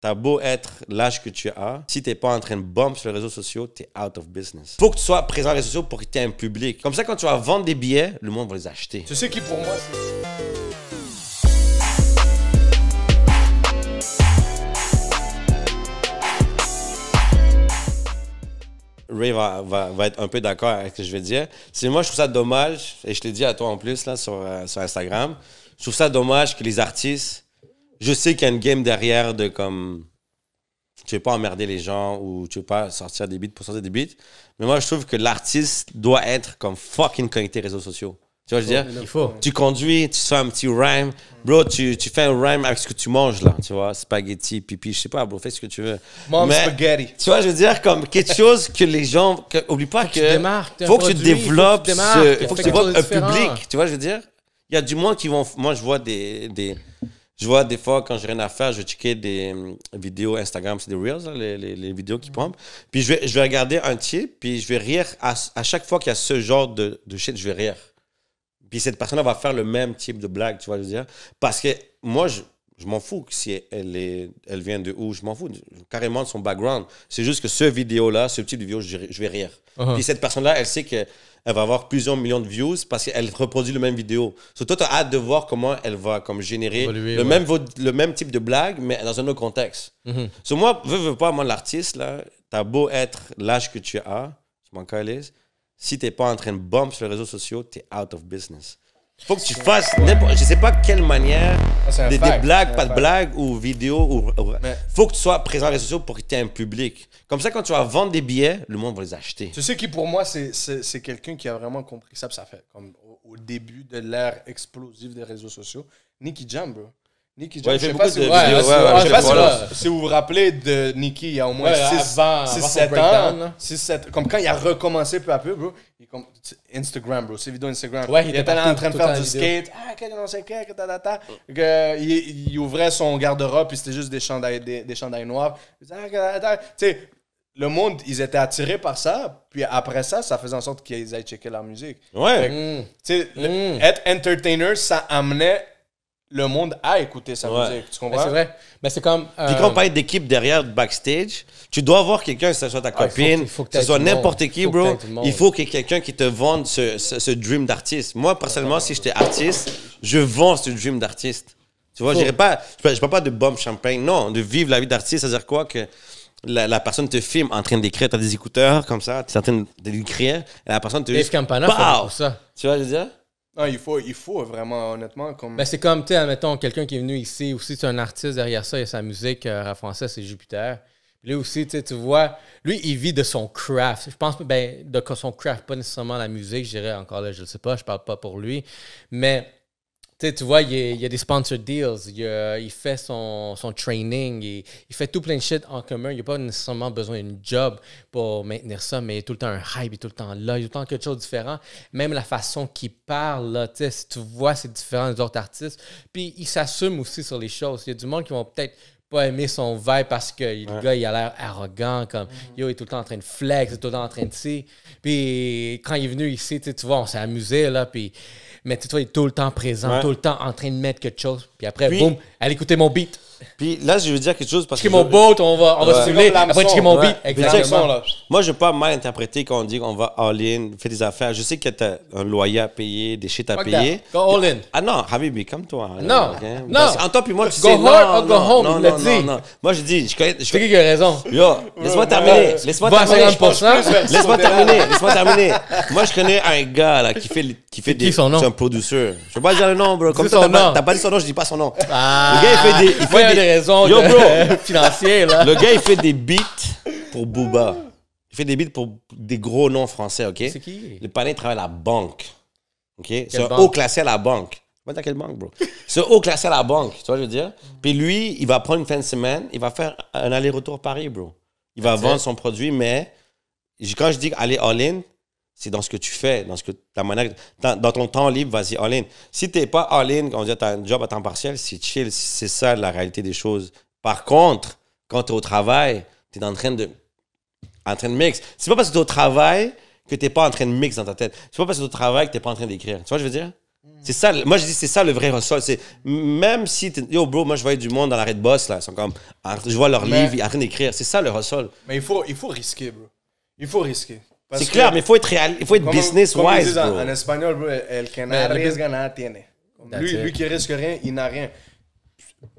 t'as beau être l'âge que tu as, si t'es pas en train de bump sur les réseaux sociaux, t'es out of business. Faut que tu sois présent sur les réseaux sociaux pour que tu aies un public. Comme ça, quand tu vas vendre des billets, le monde va les acheter. Tu sais qui pour moi, c'est... Ray va être un peu d'accord avec ce que je vais dire. C'est moi, je trouve ça dommage, et je te l'ai dit à toi en plus là, sur Instagram, je trouve ça dommage que les artistes, je sais qu'il y a une game derrière de comme, tu veux pas emmerder les gens ou tu veux pas sortir des beats pour sortir des beats, mais moi je trouve que l'artiste doit être comme fucking connecté aux réseaux sociaux. Tu vois, je veux dire, il faut. Tu conduis, tu fais un petit rhyme. Bro, tu fais un rhyme avec ce que tu manges, là. Tu vois, spaghetti, pipi, je sais pas, bro, fais ce que tu veux. Mom spaghetti. Tu vois, je veux dire, comme quelque chose que les gens... oublie pas que... Faut que tu développes un public. Tu vois, je veux dire, il y a du monde qui vont... Moi, je vois je vois des fois, quand j'ai rien à faire, je vais checker des vidéos Instagram, c'est des Reels, là, les vidéos qui pompent. Puis je vais regarder un type, puis je vais rire. À chaque fois qu'il y a ce genre de shit, je vais rire. Puis cette personne va faire le même type de blague, tu vois, je veux dire. Parce que moi, je m'en fous si elle vient de où, je m'en fous carrément de son background. C'est juste que ce vidéo-là, ce type de vidéo, je vais rire. Puis cette personne-là, elle sait qu'elle va avoir plusieurs millions de views parce qu'elle reproduit le même vidéo. Toi, tu as hâte de voir comment elle va comme générer évoluer, le même type de blague, mais dans un autre contexte. Moi, veux pas, moi, l'artiste, là, t'as beau être l'âge que tu as, je m'en calise, si t'es pas en train de bump sur les réseaux sociaux, t'es out of business. Faut que tu fasses je sais pas quelle manière, des blagues, pas de blagues, ou vidéos, faut que tu sois présent sur les réseaux sociaux pour que tu aies un public. Comme ça, quand tu vas vendre des billets, le monde va les acheter. Tu sais qui pour moi, c'est quelqu'un qui a vraiment compris ça, puis ça fait comme au début de l'ère explosive des réseaux sociaux. Nicky Jam, bro. Nicky Jam, je sais pas si vous vous rappelez de Nicky il y a au moins 6-7 ans. 6-7, comme quand il a recommencé peu à peu, bro. Instagram, bro. Ses vidéos Instagram. Ouais, il était là en train de faire du skate. Il ouvrait son garde-robe, puis c'était juste des chandails noirs. Tu sais, le monde, ils étaient attirés par ça. Puis après ça, ça faisait en sorte qu'ils aillent checker leur musique. Ouais. Être entertainer, ça amenait le monde à écouter sa musique. Tu comprends? C'est vrai. Mais c'est comme... Puis quand on parle d'équipe derrière, backstage, tu dois avoir quelqu'un, que ce soit ta copine, que ce soit n'importe qui, bro. Il faut qu'il y ait quelqu'un qui te vende ce dream d'artiste. Moi, personnellement, si j'étais artiste, je vends ce dream d'artiste. Tu vois, je parle pas de bombe champagne. Non, de vivre la vie d'artiste, c'est-à-dire quoi? Que la personne te filme en train d'écrire, t'as des écouteurs comme ça, t'es en train d'écrire, et la personne te dit... Dave Campana fait pour ça. Tu vois, je veux dire? Non, il faut vraiment, honnêtement, comme... Ben, c'est comme, tu sais, admettons, quelqu'un qui est venu ici, aussi, c'est un artiste derrière ça, il y a sa musique, rap français, c'est Jupiter. Lui aussi, tu vois, lui, il vit de son craft. Je pense, de son craft, pas nécessairement la musique, je dirais encore là, je ne sais pas, je parle pas pour lui, mais... Tu vois, il y a des sponsored deals, il fait son training, il fait tout plein de shit en commun. Il n'a pas nécessairement besoin d'une job pour maintenir ça, mais il y a tout le temps un hype, il est tout le temps là, il y a tout le temps quelque chose de différent. Même la façon qu'il parle, là, si tu vois, c'est différent des autres artistes. Puis il s'assume aussi sur les choses. Il y a du monde qui vont peut-être pas aimer son vibe parce que le gars, il a l'air arrogant, comme yo, il est tout le temps en train de flex, il est tout le temps en train de Puis quand il est venu ici, tu vois, on s'est amusé, là, puis... Mais tu vois, il est tout le temps présent, tout le temps en train de mettre quelque chose. Puis après, boum, allez écouter mon beat. Puis là, je veux dire quelque chose parce que... Checker mon boat, on va stimuler. Après, checker mon beat. Exactement. Moi, je ne veux pas mal interpréter quand on dit qu'on va all-in, faire des affaires. Je sais que tu as un loyer à payer, des shit à payer. Go all-in. Ah non, Habibi, comme toi. Non. Okay? Non. En toi puis moi, tu go sais... Go hard or go home, il l'a dit. Non. Moi, je dis... C'est qui a raison? Yo, laisse-moi terminer. Laisse-moi terminer. Moi, je connais un gars là, qui fait des... son nom? C'est un producteur. Je ne veux pas dire le nom, bro. Comme ça, t'as pas dit son nom, je dis pas son nom. Ah. Le gars, il fait des raisons financières, là. Le gars, il fait des beats pour Booba. Il fait des beats pour des gros noms français, OK? C'est qui? Le panneau travaille à la banque. OK? C'est un haut classé à la banque. Pas dans quelle banque, bro? C'est un haut classé à la banque, tu vois, je veux dire? Puis lui, il va prendre une fin de semaine, il va faire un aller-retour Paris, bro. Il va vendre son produit, mais quand je dis aller all-in, c'est dans ce que tu fais, dans ce que ta manière, dans ton temps libre, vas-y all-in. Si t'es pas all-in, on dit t'as un job à temps partiel, c'est chill, c'est ça la réalité des choses. Par contre, quand tu es au travail, tu es en train de mix. C'est pas parce que tu es au travail que tu n'es pas en train de mix dans ta tête. C'est pas parce que tu es au travail que tu n'es pas en train d'écrire. Tu vois ce que je veux dire? C'est ça, moi je dis c'est ça le vrai hustle. C'est même si yo bro, moi je voyais du monde dans l'arrêt de boss là, ils sont comme je vois leurs livres, ils arrêtent d'écrire. C'est ça le hustle. Mais il faut risquer, bro. Il faut risquer. C'est clair, mais il faut être business wise, bro. En espagnol, bro, el que no arriesga nada tiene. Lui qui risque rien, il n'a rien.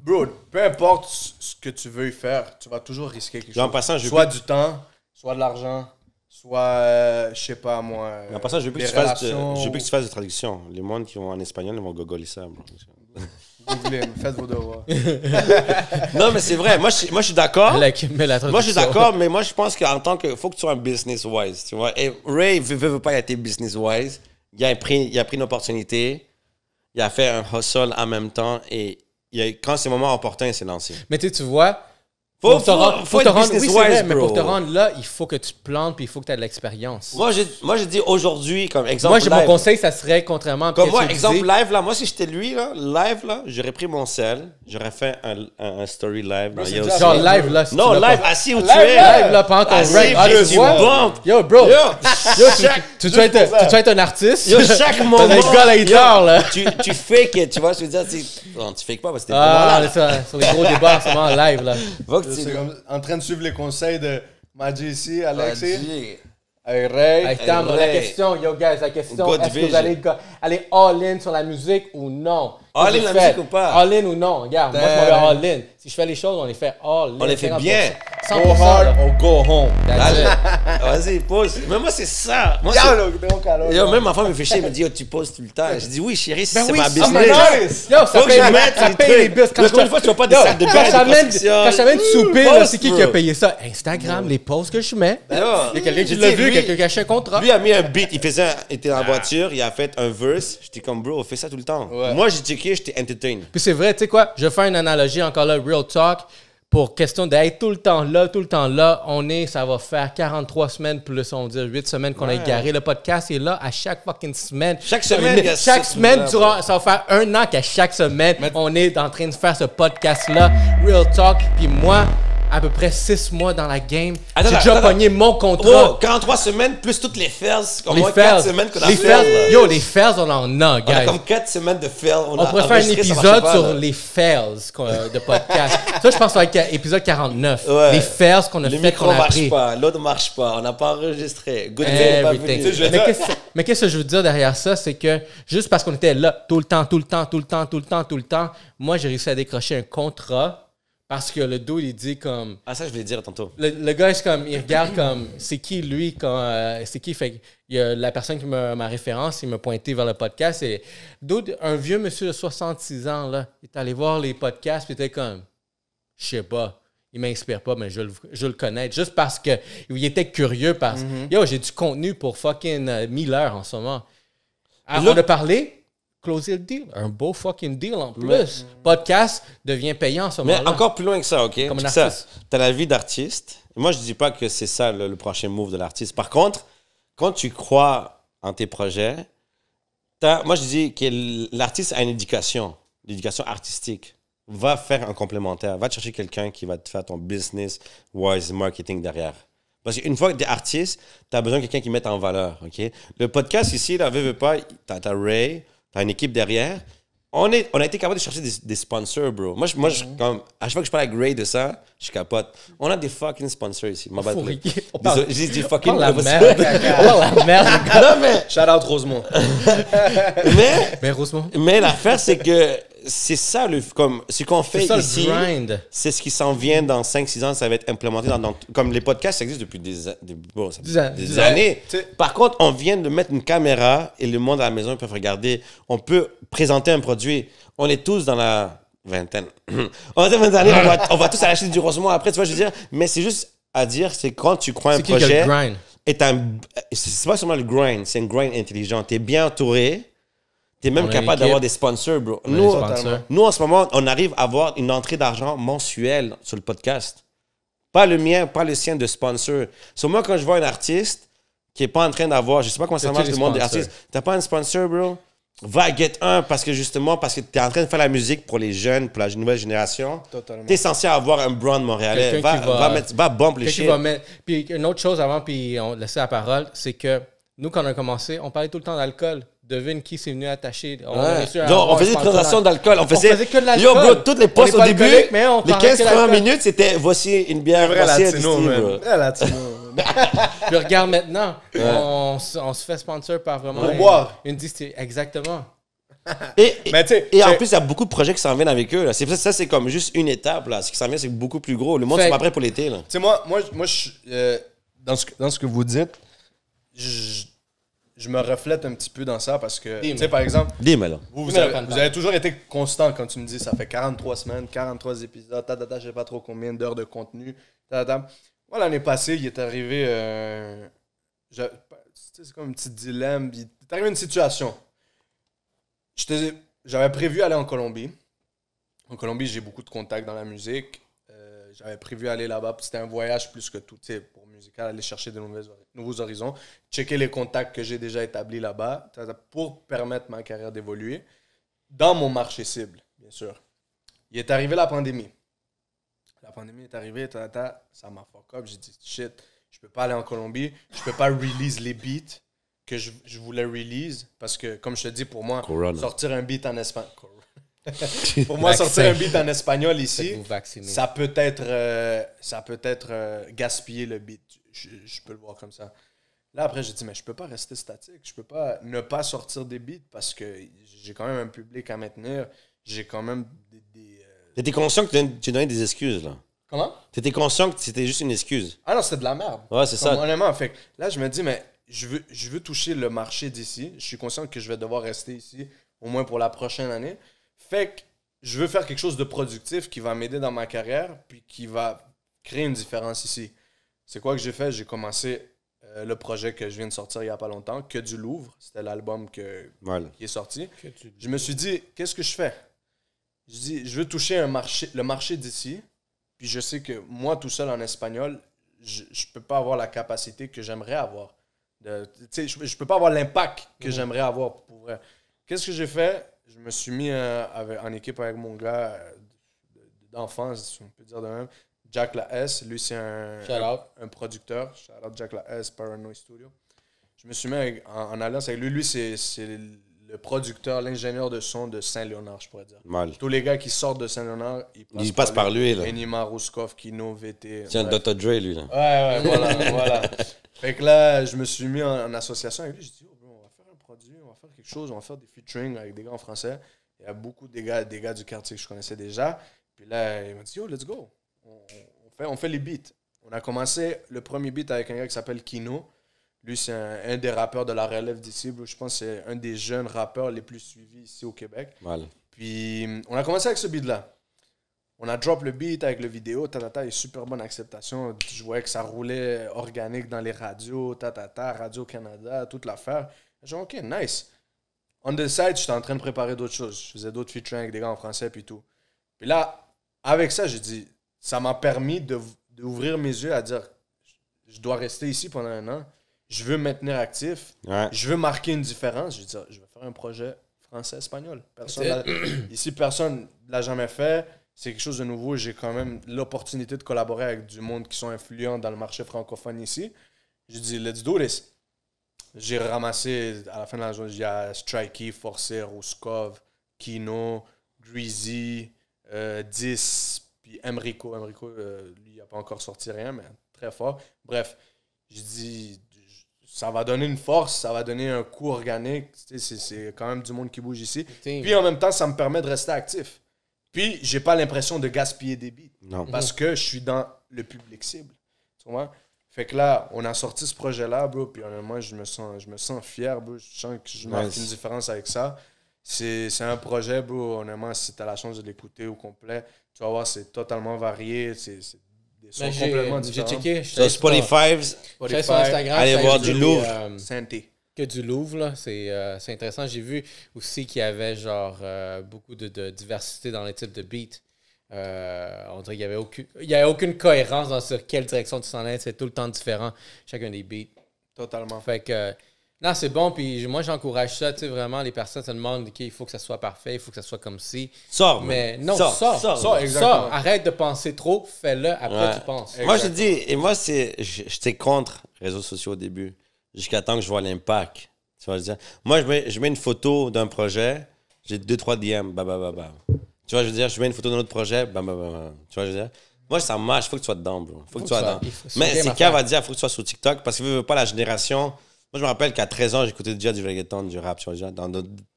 Bro, peu importe ce que tu veux faire, tu vas toujours risquer quelque chose. En passant, soit du temps, soit de l'argent, soit, je sais pas moi. En passant, je veux plus que tu fasses de traduction. Les mondes qui vont en espagnol, ils vont gogoler ça, bro. Faites vos devoirs. Non, mais c'est vrai. Moi, je suis d'accord. Moi, je suis d'accord, mais moi, je pense qu'en tant que... faut que tu sois un business wise, tu vois. Et Ray veut pas être business wise. Il a pris une opportunité. Il a fait un hustle en même temps. Et quand c'est le moment opportun, il s'est lancé. Mais tu vois... Faut te rendre business wise, mais pour te rendre là, il faut que tu te plantes puis il faut que tu aies de l'expérience. Moi, je dis aujourd'hui, comme exemple live. Moi, mon conseil, ça serait contrairement à comme moi, exemple live, là, moi, si j'étais lui, là, live, là, j'aurais pris mon sel, j'aurais fait un story live. Genre live, là. Non, live, assis où tu es. Live, là, pendant ton rap. Yo, bro. Tu vas être un artiste. Yo, chaque moment. T'as des gars là. Tu fais que, tu vois, je veux dire, non, tu fais pas parce que t'es pas là. Ça, sur les gros débats, c'est en live, là. C'est comme en train de suivre les conseils de Maji ici, Alexis. Hey, Ray. La question, yo guys, la question, est-ce que vous allez aller all-in sur la musique ou non? All-in la musique ou pas? All-in ou non? Regarde, moi je m'en vais all-in. Si je fais les choses, on les fait all-in. On les fait bien. Go hard or go home. Vas-y, pose. Mais moi, c'est ça. Moi, yo, même ma femme me fait chier, elle me dit, yo, tu poses tout le temps. Je dis, oui, chérie, c'est ma business. Yo, ça paye les bills. Une fois, tu vois pas des salles de bain. Quand je t'amène souper, c'est qui a payé ça? Instagram, les posts que je mets. Il y a quelqu'un qui l'a vu, quelqu'un qui a acheté un contrat. Lui a mis un beat, il était dans la voiture, il a fait un verse. J'étais comme, bro, on fait ça tout le temps. Moi, j'ai checké, j'étais entertain. Puis c'est vrai, tu sais quoi? Je vais faire une analogie encore là, real talk. Pour question d'être tout le temps là, ça va faire 43 semaines plus, on va dire 8 semaines qu'on a égaré. Le podcast est là à chaque fucking semaine. Chaque semaine, ça va faire 1 an qu'à chaque semaine, on est en train de faire ce podcast-là, Real Talk. Puis moi, à peu près 6 mois dans la game, j'ai déjà pogné mon contrat. Oh, 43 semaines plus toutes les fails. Les 4 semaines qu'on a fait. Yo, les fails, on en a, guys. On a comme 4 semaines de fails. On pourrait faire un épisode sur les fails de podcast. Ça, je pense que ça va être épisode 49. Ouais. Les fails qu'on a fait, qu'on a appris. Le micro marche pas, l'autre marche pas, on n'a pas enregistré. Good mais qu'est-ce que je veux dire derrière ça, c'est que juste parce qu'on était là tout le temps, moi, j'ai réussi à décrocher un contrat. Parce que le dos, il dit comme... Ah, ça, je vais le dire tantôt. Le gars, il regarde comme... C'est qui, lui? C'est qui? Fait il y a la personne qui m'a référence, il m'a pointé vers le podcast. Et un vieux monsieur de 66 ans, là, il est allé voir les podcasts, puis il était comme... Je sais pas. Il m'inspire pas, mais je le connais. Juste parce que il était curieux. Parce yo, j'ai du contenu pour fucking 1000 heures en ce moment. Alors, on a parlé... Closer le deal. Un beau fucking deal en plus. Podcast devient payant en ce moment-là. Mais encore plus loin que ça, OK? Comme un artiste. Tu as la vie d'artiste. Moi, je dis pas que c'est ça le prochain move de l'artiste. Par contre, quand tu crois en tes projets, moi, je dis que l'artiste a une éducation artistique. Va faire un complémentaire. Va te chercher quelqu'un qui va te faire ton business wise marketing derrière. Parce qu'une fois que tu es artiste, tu as besoin de quelqu'un qui mette en valeur, OK? Le podcast ici, là, veut pas, tu as Ray, t'as une équipe derrière. On a été capable de chercher des sponsors, bro. Moi, comme, à chaque fois que je parle avec Ray de ça, je capote. On a des fucking sponsors ici. J'ai dit fucking... On la merde. La merde. Non, mais... Shout out Rosemont. Mais Rosemont. Mais l'affaire, c'est que c'est ça, comme ce qu'on fait ici, c'est ce qui s'en vient dans 5-6 ans, ça va être implémenté comme les podcasts, ça existe depuis des années. Par contre, on vient de mettre une caméra et le monde à la maison, ils peuvent regarder. On peut présenter un produit. On est tous dans la vingtaine. On va tous aller acheter du Rosemont après, tu vois, je veux dire. Mais c'est juste à dire, c'est quand tu crois un projet. C'est pas seulement le grind, c'est un grind intelligent. Tu es bien entouré. T'es même capable d'avoir des sponsors, bro. Nous, en ce moment, on arrive à avoir une entrée d'argent mensuelle sur le podcast. Pas le mien, pas le sien de sponsor. Sur moi, quand je vois un artiste qui n'est pas en train d'avoir, je sais pas comment ça marche le monde des artistes, t'as pas un sponsor, bro? Va get un parce que tu es en train de faire la musique pour les jeunes, pour la nouvelle génération. Tu es censé avoir un brand montréalais. Va bump les shit. Puis une autre chose avant, puis on laissait la parole, c'est que nous, quand on a commencé, on parlait tout le temps d'alcool. devine qui s'est venu attacher. On faisait des transactions d'alcool. On faisait que de l'alcool. Yo, bro, toutes les postes au début, les 15 premières minutes, c'était voici une bière, voici un latino. Puis regarde maintenant, on se fait sponsor par vraiment une distillerie. Exactement. Et en plus, il y a beaucoup de projets qui s'en viennent avec eux. Là. Ça, c'est comme juste une étape. Là. Ce qui s'en vient, c'est beaucoup plus gros. Le monde, c'est pas prêt pour l'été. Tu sais, moi dans ce que vous dites, je me reflète un petit peu dans ça parce que, tu sais, par exemple, vous avez toujours été constant quand tu me dis ça fait 43 semaines, 43 épisodes, je sais pas trop combien d'heures de contenu. Moi, l'année passée, il est arrivé, c'est comme un petit dilemme. Il est arrivé une situation. J'avais prévu aller en Colombie. En Colombie, j'ai beaucoup de contacts dans la musique. J'avais prévu aller là-bas. C'était un voyage plus que tout, pour musical, aller chercher de nouveaux horizons, checker les contacts que j'ai déjà établis là-bas pour permettre ma carrière d'évoluer dans mon marché cible, bien sûr. Il est arrivé la pandémie. La pandémie est arrivée, ça m'a fuck up. J'ai dit, shit, je peux pas aller en Colombie, je peux pas release les beats que je voulais release parce que, comme je te dis, pour moi, sortir un beat en espagnol... Pour moi, sortir un beat en espagnol ici, ça peut être gaspiller le beat. Je peux le voir comme ça. Là, après, j'ai dit, mais je peux pas rester statique. Je peux pas ne pas sortir des beats parce que j'ai quand même un public à maintenir. J'ai quand même des T'étais conscient que tu donnais des excuses, là? Comment? T'étais conscient que c'était juste une excuse? Ah non, c'était de la merde. Ouais, c'est ça. Honnêtement, fait là, je me dis, mais je veux toucher le marché d'ici. Je suis conscient que je vais devoir rester ici au moins pour la prochaine année. Fait que je veux faire quelque chose de productif qui va m'aider dans ma carrière puis qui va créer une différence ici. C'est quoi que j'ai fait? J'ai commencé le projet que je viens de sortir il n'y a pas longtemps, Que du Louvre. C'était l'album qui est sorti. Je me suis dit, qu'est-ce que je fais? Je dis, je veux toucher le marché d'ici. Puis je sais que moi, tout seul en espagnol, je ne peux pas avoir la capacité que j'aimerais avoir. Je ne peux pas avoir l'impact que j'aimerais avoir pour vrai. Qu'est-ce que j'ai fait? Je me suis mis en équipe avec mon gars d'enfance, si on peut dire de même, Jack La S. Lui, c'est un producteur. Shout out Jack La S, Paranoid Studio. Je me suis mis en alliance avec lui. Lui, c'est le producteur, l'ingénieur de son de Saint-Léonard, je pourrais dire. Mal. Tous les gars qui sortent de Saint-Léonard, ils passent par lui. Là. Enima, Ruskov, Kino, VT. C'est un Dr. Dre, lui. Là. Ouais, voilà. Fait que là, je me suis mis en association avec lui. Je dis, on va faire un produit, on va faire quelque chose, on va faire des featuring avec des gars en français. Il y a beaucoup des gars du quartier que je connaissais déjà. Puis là, il m'a dit, let's go. On fait les beats. On a commencé le premier beat avec un gars qui s'appelle Kino. Lui, c'est un des rappeurs de la relève d'ici. Je pense que c'est un des jeunes rappeurs les plus suivis ici au Québec. Mal. Puis, on a commencé avec ce beat-là. On a drop le beat avec le vidéo. Il y a super bonne acceptation. Je voyais que ça roulait organique dans les radios. Radio-Canada, toute l'affaire. J'ai dit, OK, nice. On the side, j'étais en train de préparer d'autres choses. Je faisais d'autres featuring avec des gars en français puis tout. Puis là, avec ça, j'ai dit, ça m'a permis d'ouvrir mes yeux à dire, je dois rester ici pendant un an. Je veux me maintenir actif. Ouais. Je veux marquer une différence. Je vais je vais faire un projet français-espagnol. Ici, personne ne l'a jamais fait. C'est quelque chose de nouveau. J'ai quand même l'opportunité de collaborer avec du monde qui sont influents dans le marché francophone ici. J'ai dit, let's do this. J'ai ramassé, à la fin de la journée, il y a Strikey, Forcer, Ruskov, Kino, Greasy, 10, puis Emrico. Emrico, lui, il n'a pas encore sorti rien, mais très fort. Bref, j'ai dit, ça va donner une force, ça va donner un coup organique. C'est quand même du monde qui bouge ici. Puis en même temps, ça me permet de rester actif. Puis, j'ai pas l'impression de gaspiller des beats. Non. Parce que je suis dans le public cible. Tu vois? Fait que là, on a sorti ce projet-là, bro. Puis honnêtement, je me sens fier, bro. Je sens que je marque une différence avec ça. C'est un projet, bro. Honnêtement, si tu as la chance de l'écouter au complet, tu vas voir, c'est totalement varié. C'est des sons complètement différents. J'ai checké. Sur Spotify, sur Instagram. Allez voir du Louvre. Santé. Que du Louvre, là, c'est intéressant. J'ai vu aussi qu'il y avait genre beaucoup de diversité dans les types de beats. On dirait qu'il n'y avait aucune cohérence dans sur quelle direction tu s'en allais. C'est tout le temps différent, chacun des beats. Totalement. Fait que, non, c'est bon. Puis moi, j'encourage ça. Tu sais, vraiment, les personnes se demandent qu'il faut que ça soit parfait, il faut que ça soit comme ci. Sors, mais non, sors, exactement. Arrête de penser trop, fais-le, après tu penses. Exactement. Moi, je te dis, et moi, j'étais contre les réseaux sociaux au début. Jusqu'à temps que je vois l'impact. Tu Tu vois, je veux dire. Moi, je mets une photo d'un projet, j'ai 2-3 DM, Tu vois, je veux dire, je mets une photo d'un autre projet, Tu vois, je veux dire. Moi, ça marche, il faut que tu sois dedans, bro. Faut que tu sois dedans. Mais c'est qu'elle va dire, il faut que tu sois sur TikTok, parce que je veux pas la génération. Moi, je me rappelle qu'à 13 ans, j'écoutais déjà du reggaeton, du rap, tu vois, déjà. Dans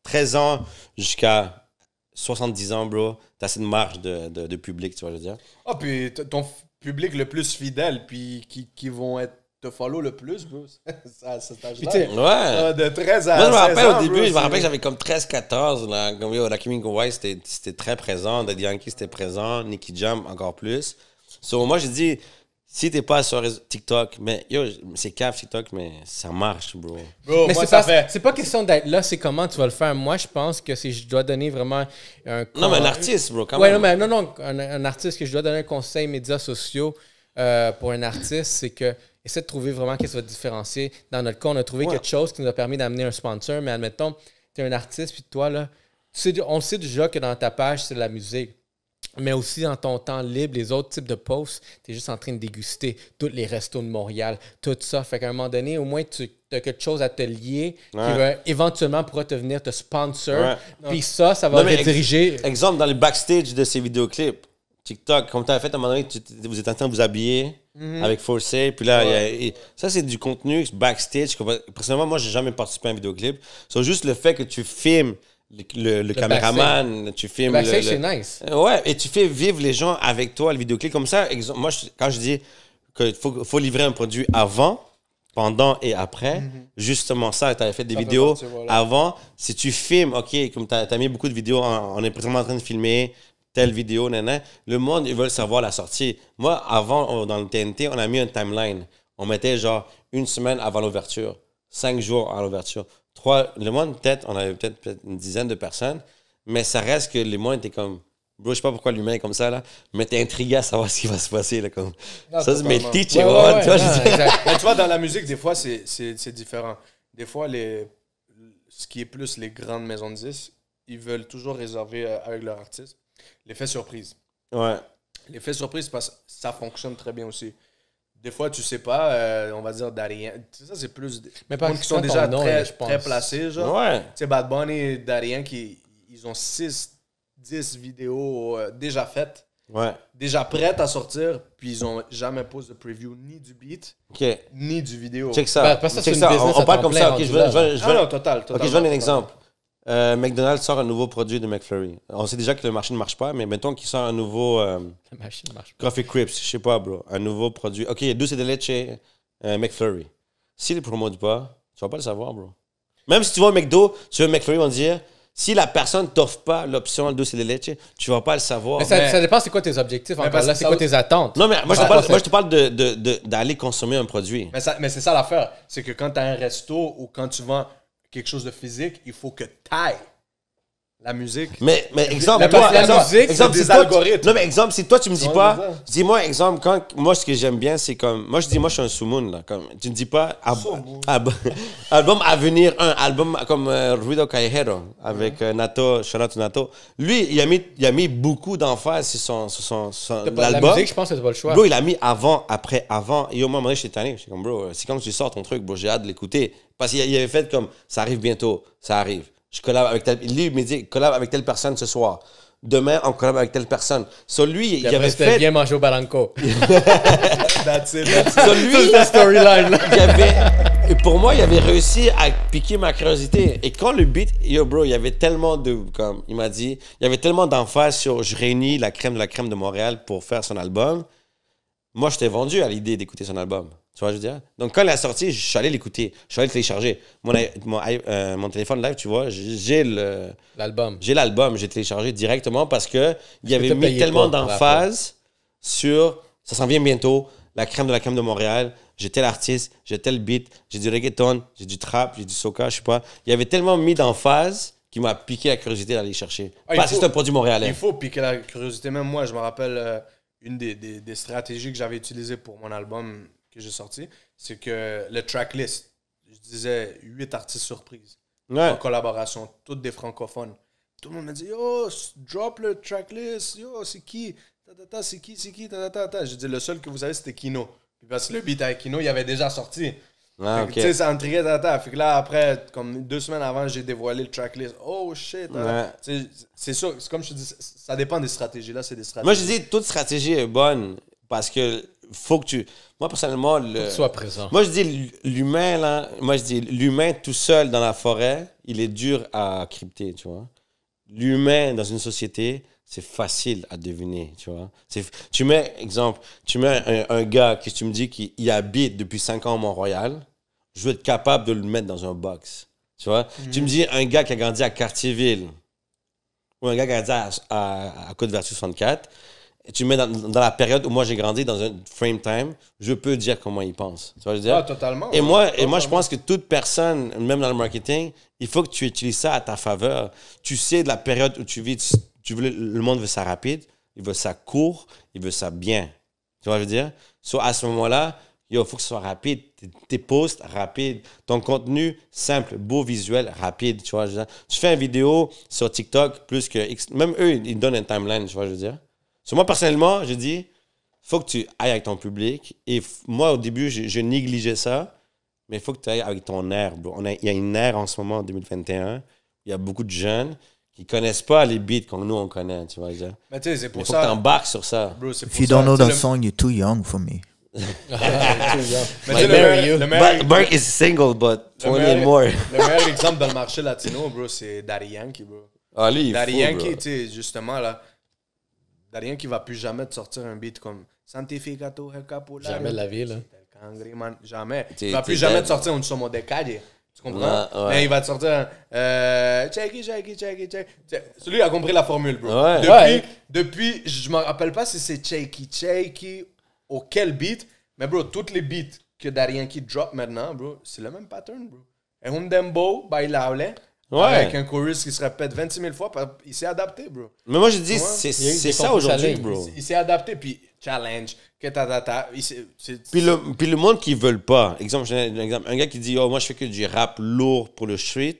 13 ans jusqu'à 70 ans, bro, t'as assez de marge de public, tu vois, je veux dire. Ah, puis ton public le plus fidèle, puis qui vont te follow le plus, bro, cet âge-là. Ouais. De 13 à 16 ans. Moi, je me rappelle au début, je me rappelle que j'avais comme 13-14, là. Comme yo, Rakim White, c'était très présent. Daddy Yankee, c'était présent. Nicky Jam, encore plus. So, moi, j'ai dit, si t'es pas sur TikTok, mais yo, c'est cave TikTok, mais ça marche, bro. Mais moi, c'est pas question d'être là, c'est comment tu vas le faire. Moi, je pense que je dois donner vraiment un... Non, mais un artiste, bro, quand même. Non, un artiste que je dois donner un conseil médias sociaux pour un artiste, c'est que essaie de trouver vraiment qu'est-ce qui va te différencier. Dans notre cas, on a trouvé quelque chose qui nous a permis d'amener un sponsor, mais admettons, tu es un artiste, puis toi, là, on le sait déjà que dans ta page, c'est de la musique. Mais aussi dans ton temps libre, les autres types de posts, tu es juste en train de déguster tous les restos de Montréal, tout ça. Fait qu'à un moment donné, au moins, tu as quelque chose à te lier qui va éventuellement pourra te venir te sponsor. Puis ça va rediriger. Exemple, dans les backstage de ces vidéoclips, TikTok, comme tu as fait à un moment donné, vous êtes en train de vous habiller avec Forcé, puis là, ça, c'est du contenu backstage. Personnellement, moi, j'ai jamais participé à un vidéoclip. C'est juste le fait que tu filmes le caméraman, backstage. Tu filmes... Le backstage, c'est nice. Ouais, et tu fais vivre les gens avec toi, le vidéoclip. Comme ça, moi, quand je dis qu'il faut livrer un produit avant, pendant et après, justement ça, tu avais fait des vidéos avant. Si tu filmes, OK, comme tu as mis beaucoup de vidéos, on est présentement en train de filmer telle vidéo, le monde, ils veulent savoir la sortie. Moi, avant, dans le TNT, on a mis un timeline. On mettait genre 1 semaine avant l'ouverture, 5 jours avant l'ouverture. Le monde, peut-être, on avait peut-être une dizaine de personnes, mais ça reste que les mois étaient comme... Bro, je sais pas pourquoi l'humain est comme ça, là, mais t'es intrigué à savoir ce qui va se passer, là, comme... Non, ça, c'est mes teachers, tu vois, dans la musique, des fois, c'est différent. Des fois, ce qui est plus les grandes maisons de disques, ils veulent toujours réserver avec leur artiste l'effet surprise. Ouais. L'effet surprise, parce que ça fonctionne très bien aussi. Des fois, tu sais pas, on va dire Daddy Yankee. Ça, c'est plus des gens qui sont déjà très placés, genre. Ouais. Tu sais, Bad Bunny et Daddy Yankee, ils ont 6-10 vidéos déjà faites. Ouais. Déjà prêtes à sortir, puis ils ont jamais posé de preview ni du beat, ni du vidéo. Check ça. On parle comme ça. Total. Ok, je donne un exemple. McDonald's sort un nouveau produit de McFlurry. On sait déjà que la machine ne marche pas, mais mettons qu'il sort un nouveau la machine marche pas. Coffee Crips, je sais pas, bro. Un nouveau produit. OK, douce et de leche McFlurry. Si les promotent pas, tu vas pas le savoir, bro. Même si tu vas au McDo, tu veux un McFlurry, on va dire, si la personne t'offre pas l'option douce et de leche, tu vas pas le savoir. Mais ça dépend, c'est quoi tes objectifs. Là, c'est quoi tes attentes. Non, mais moi, je te parle d'aller consommer un produit. Mais c'est ça l'affaire. C'est que quand tu as un resto ou quand tu vends quelque chose de physique, il faut que t'ailles la musique. Mais exemple, la musique, c'est des algorithmes. Non, mais exemple, si toi, tu me dis pas... Dis-moi, exemple, moi, ce que j'aime bien, c'est comme... Moi, je dis, moi, je suis un sous-moon, là. Comme, tu me dis pas... album à venir, un album comme Ruido Callejero, avec Nato, shout-out to Nato. Lui, il a mis beaucoup d'emphase sur son l'album. La musique, je pense que c'est pas le choix. Bro, il a mis avant, après, avant. Et au moment où j'étais tanné, j'étais comme, bro, c'est quand tu sors ton truc, bro, j'ai hâte de l'écouter. Parce qu'il avait fait comme, ça arrive bientôt, ça arrive. Je collab avec lui, il me dit, collab avec telle personne ce soir. Demain, on collab avec telle personne. So, lui, il avait fait... bien manger au Barranco. That's it. So, lui, c'est la storyline. Pour moi, il avait réussi à piquer ma curiosité. Et quand le beat, yo, bro, il y avait tellement de... Comme il m'a dit, il y avait tellement d'emphase sur je réunis la crème de Montréal pour faire son album. Moi, j'étais vendu à l'idée d'écouter son album. Tu vois, je veux dire? Donc, quand il est sorti, je suis allé l'écouter. Je suis allé le télécharger. Mon téléphone live, tu vois, j'ai l'album. J'ai l'album. J'ai téléchargé directement parce qu'il y avait mis tellement d'emphase sur ça s'en vient bientôt, la crème de Montréal. J'ai tel artiste, j'ai tel beat, j'ai du reggaeton, j'ai du trap, j'ai du soca, je sais pas. Il y avait tellement mis d'emphase qui m'a piqué la curiosité d'aller chercher. Parce que c'est un produit montréalais. Il faut piquer la curiosité. Même moi, je me rappelle une des stratégies que j'avais utilisées pour mon album que j'ai sorti, c'est que le tracklist, je disais 8 artistes surprises en collaboration, toutes des francophones. Tout le monde m'a dit, yo, drop le tracklist, yo, c'est qui? C'est qui? J'ai dit, le seul que vous avez, c'était Kino. Puis parce que le beat avec Kino, il avait déjà sorti. Ah, ok. Tu sais, c'est intrigué tata. Fait que là, après, comme 2 semaines avant, j'ai dévoilé le tracklist. Oh shit. C'est sûr, c'est comme je te dis, ça dépend des stratégies. Là, c'est des stratégies. Moi, je dis, toute stratégie est bonne parce que faut que tu. Moi, personnellement. Faut que tu sois présent. Moi, je dis, l'humain, là. Moi, je dis, l'humain tout seul dans la forêt, il est dur à crypter, tu vois. L'humain dans une société, c'est facile à deviner, tu vois. Tu mets un gars que tu me dis qu'il habite depuis 5 ans à Mont-Royal, je veux être capable de le mettre dans un box, tu vois. Tu me dis un gars qui a grandi à Cartierville ou un gars qui a grandi à Côte-Vertu 64, et tu mets dans la période où moi j'ai grandi dans un frame time, je peux dire comment il pense. Tu vois, je veux dire? Ah, totalement. Et moi, je pense que toute personne, même dans le marketing, il faut que tu utilises ça à ta faveur. Tu sais de la période où tu vis, le monde veut ça rapide, il veut ça court, il veut ça bien. Tu vois, je veux dire? À ce moment-là, il faut que ce soit rapide. Tes posts rapides. Ton contenu simple, beau visuel, rapide. Tu vois, je veux dire? Tu fais une vidéo sur TikTok plus que même eux, ils donnent une timeline. Tu vois, je veux dire? Moi, personnellement, je dis, faut que tu ailles avec ton public. Et moi, au début, je négligeais ça. Mais il faut que tu ailles avec ton air, bro. Il y a une ère en ce moment, en 2021. Il y a beaucoup de jeunes qui connaissent pas les beats comme nous, on connaît. Tu vois, mais tu sais, c'est pour ça. Il faut que tu embarques sur ça. Bro, If you don't know that song, you're too young for me. Mark is single, but 20 and more. Le meilleur exemple dans le marché latino, bro, c'est Daddy Yankee, bro. Ah, lui, Daddy Yankee, tu sais, justement, là, Daddy Yankee va plus jamais te sortir un beat comme Santificato El Capola. Jamais de la vie, là. Jamais. Il va plus jamais te sortir un Somo de Calle. Tu comprends? Ouais. Mais il va te sortir check. Celui a compris la formule, bro. Ouais. Depuis, je me rappelle pas si c'est checky ou quel beat, mais bro, toutes les beats que Daddy Yankee drop maintenant, bro, c'est le même pattern, bro. Et un dembo, bailable, avec un chorus qui se répète 26 000 fois, il s'est adapté, bro. Mais moi, je dis, c'est ça aujourd'hui, bro. Il s'est adapté, puis challenge, Puis le monde qui ne veut pas, exemple, un gars qui dit, oh, moi, je fais que du rap lourd pour le street,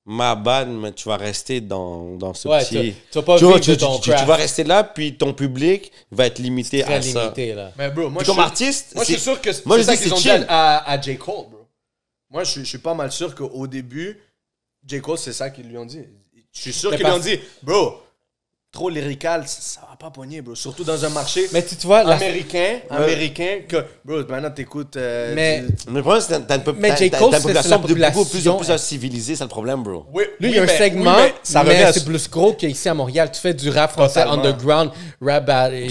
ma bad, mais tu vas rester dans ce petit... Tu vas pas vivre de ton craft. Tu vas rester là, puis ton public va être limité à ça. Limité, là. Mais bro, moi, comme artiste... Moi, je suis sûr que c'est ça qu'ils ont dit à J. Cole, bro. Moi, je suis pas mal sûr qu'au début, J. Cole, c'est ça qu'ils lui ont dit. Je suis sûr qu'ils lui ont dit, bro... Trop lyrical, ça va pas pogner, bro. Surtout dans un marché mais tu vois, américain que, bro, maintenant t'écoutes... mais le problème, c'est que t'as une population beaucoup plus civilisée, c'est le problème, bro. Oui, lui, il y a un segment, mais c'est plus gros qu'ici à Montréal. Tu fais du rap français underground, rap battle.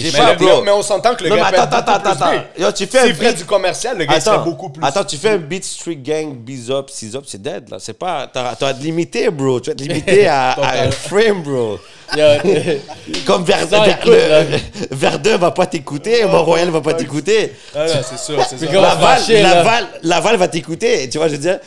Mais on s'entend que le gars... Attends. Tu fais s'il ferait du commercial, le gars serait beaucoup plus... Attends, tu fais un beat Street Gang, Bizop, Sizop, c'est dead, là. C'est pas... Tu vas te limiter, bro. Tu vas te limiter à un frame, bro. Comme Verdun va pas t'écouter, Mont-Royal va pas t'écouter. C'est sûr. Laval va t'écouter. Tu vois, je veux dire,